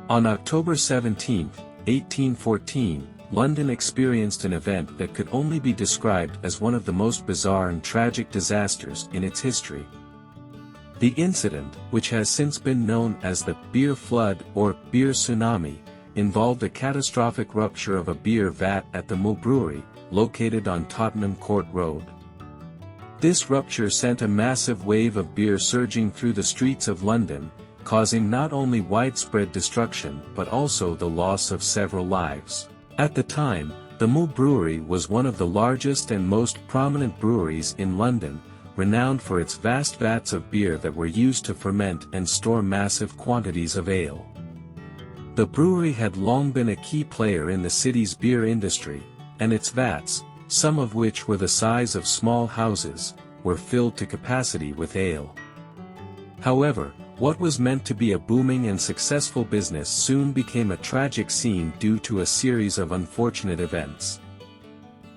On October 17, 1814, London experienced an event that could only be described as one of the most bizarre and tragic disasters in its history. The incident, which has since been known as the beer flood or beer tsunami, involved a catastrophic rupture of a beer vat at the Meux Brewery, located on Tottenham Court Road. This rupture sent a massive wave of beer surging through the streets of London, causing not only widespread destruction but also the loss of several lives. At the time, the Meux Brewery was one of the largest and most prominent breweries in London, renowned for its vast vats of beer that were used to ferment and store massive quantities of ale. The brewery had long been a key player in the city's beer industry, and its vats, some of which were the size of small houses, were filled to capacity with ale. However, what was meant to be a booming and successful business soon became a tragic scene due to a series of unfortunate events.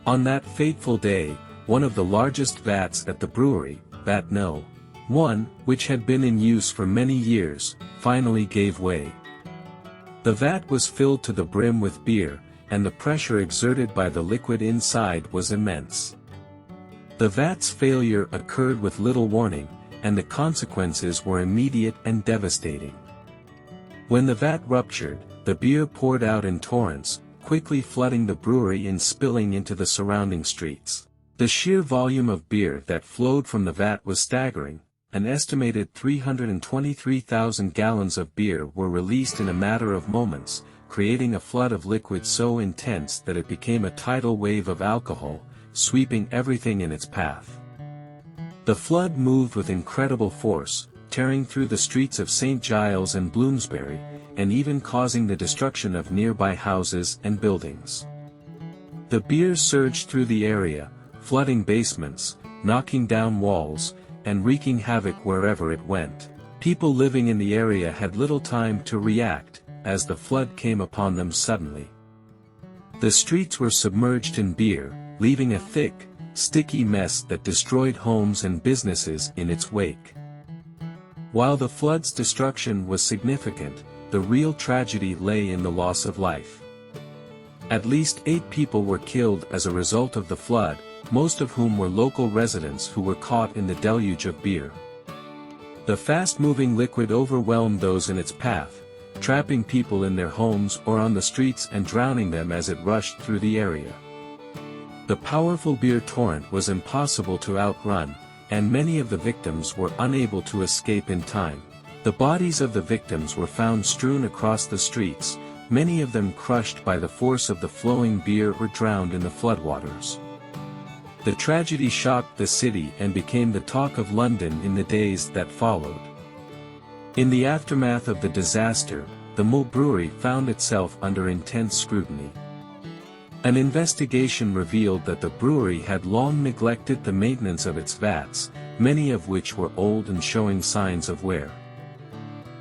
On that fateful day, one of the largest vats at the brewery, Vat No. 1, which had been in use for many years, finally gave way. The vat was filled to the brim with beer, and the pressure exerted by the liquid inside was immense. The vat's failure occurred with little warning, and the consequences were immediate and devastating. When the vat ruptured, the beer poured out in torrents, quickly flooding the brewery and spilling into the surrounding streets. The sheer volume of beer that flowed from the vat was staggering. An estimated 323,000 gallons of beer were released in a matter of moments, creating a flood of liquid so intense that it became a tidal wave of alcohol, sweeping everything in its path. The flood moved with incredible force, tearing through the streets of St. Giles and Bloomsbury, and even causing the destruction of nearby houses and buildings. The beer surged through the area, flooding basements, knocking down walls, and wreaking havoc wherever it went. People living in the area had little time to react, as the flood came upon them suddenly. The streets were submerged in beer, leaving a thick, sticky mess that destroyed homes and businesses in its wake. While the flood's destruction was significant, the real tragedy lay in the loss of life. At least 8 people were killed as a result of the flood, most of whom were local residents who were caught in the deluge of beer. The fast-moving liquid overwhelmed those in its path, trapping people in their homes or on the streets and drowning them as it rushed through the area. The powerful beer torrent was impossible to outrun, and many of the victims were unable to escape in time. The bodies of the victims were found strewn across the streets, many of them crushed by the force of the flowing beer or drowned in the floodwaters. The tragedy shocked the city and became the talk of London in the days that followed. In the aftermath of the disaster, the Meux Brewery found itself under intense scrutiny. An investigation revealed that the brewery had long neglected the maintenance of its vats, many of which were old and showing signs of wear.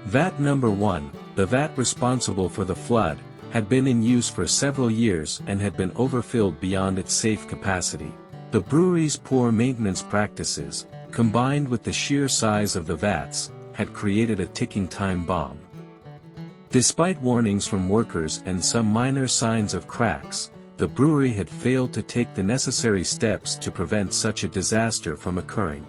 Vat No. 1, the vat responsible for the flood, had been in use for several years and had been overfilled beyond its safe capacity. The brewery's poor maintenance practices, combined with the sheer size of the vats, had created a ticking time bomb. Despite warnings from workers and some minor signs of cracks, the brewery had failed to take the necessary steps to prevent such a disaster from occurring.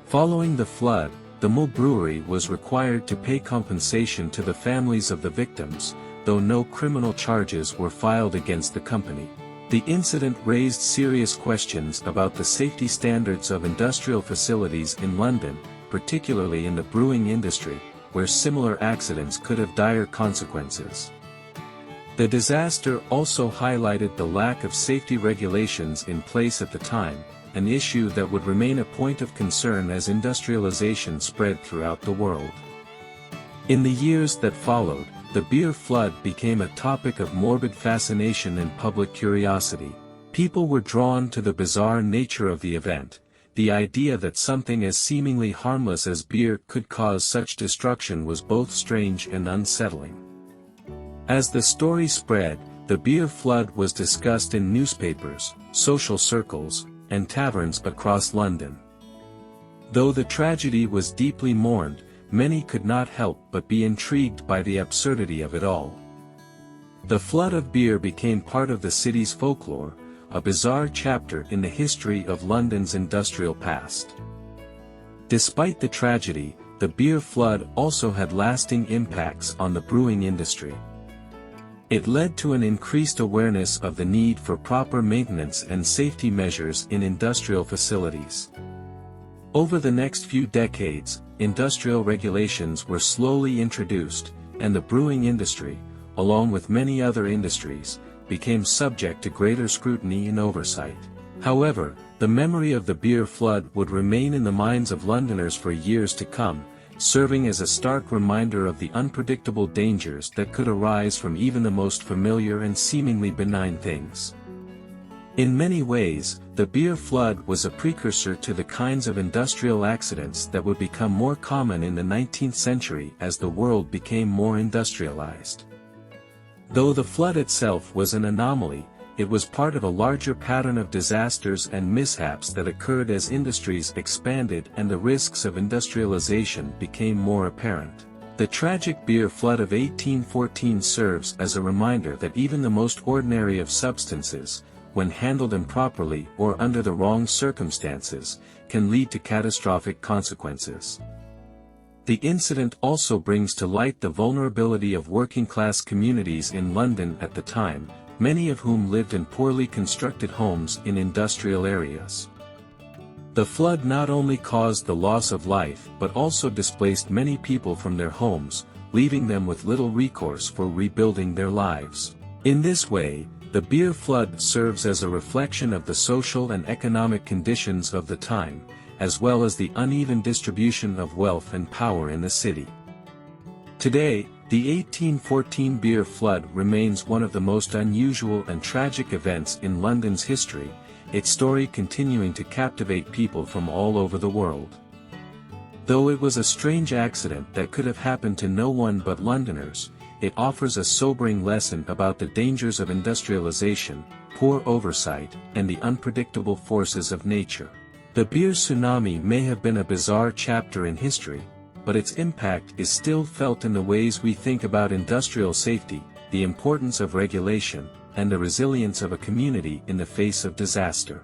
Following the flood, the Meux Brewery was required to pay compensation to the families of the victims, though no criminal charges were filed against the company. The incident raised serious questions about the safety standards of industrial facilities in London, particularly in the brewing industry, where similar accidents could have dire consequences. The disaster also highlighted the lack of safety regulations in place at the time, an issue that would remain a point of concern as industrialization spread throughout the world. In the years that followed, the beer flood became a topic of morbid fascination and public curiosity. People were drawn to the bizarre nature of the event. The idea that something as seemingly harmless as beer could cause such destruction was both strange and unsettling. As the story spread, the beer flood was discussed in newspapers, social circles, and taverns across London. Though the tragedy was deeply mourned, many could not help but be intrigued by the absurdity of it all. The flood of beer became part of the city's folklore, a bizarre chapter in the history of London's industrial past. Despite the tragedy, the beer flood also had lasting impacts on the brewing industry. It led to an increased awareness of the need for proper maintenance and safety measures in industrial facilities. Over the next few decades, industrial regulations were slowly introduced, and the brewing industry, along with many other industries, became subject to greater scrutiny and oversight. However, the memory of the beer flood would remain in the minds of Londoners for years to come, serving as a stark reminder of the unpredictable dangers that could arise from even the most familiar and seemingly benign things. In many ways, the beer flood was a precursor to the kinds of industrial accidents that would become more common in the 19th century as the world became more industrialized. Though the flood itself was an anomaly, it was part of a larger pattern of disasters and mishaps that occurred as industries expanded and the risks of industrialization became more apparent. The tragic beer flood of 1814 serves as a reminder that even the most ordinary of substances, when handled improperly or under the wrong circumstances, can lead to catastrophic consequences. The incident also brings to light the vulnerability of working-class communities in London at the time, many of whom lived in poorly constructed homes in industrial areas. The flood not only caused the loss of life but also displaced many people from their homes, leaving them with little recourse for rebuilding their lives. In this way, the beer flood serves as a reflection of the social and economic conditions of the time, as well as the uneven distribution of wealth and power in the city. Today, the 1814 beer flood remains one of the most unusual and tragic events in London's history, its story continuing to captivate people from all over the world. Though it was a strange accident that could have happened to no one but Londoners, it offers a sobering lesson about the dangers of industrialization, poor oversight, and the unpredictable forces of nature. The beer tsunami may have been a bizarre chapter in history, but its impact is still felt in the ways we think about industrial safety, the importance of regulation, and the resilience of a community in the face of disaster.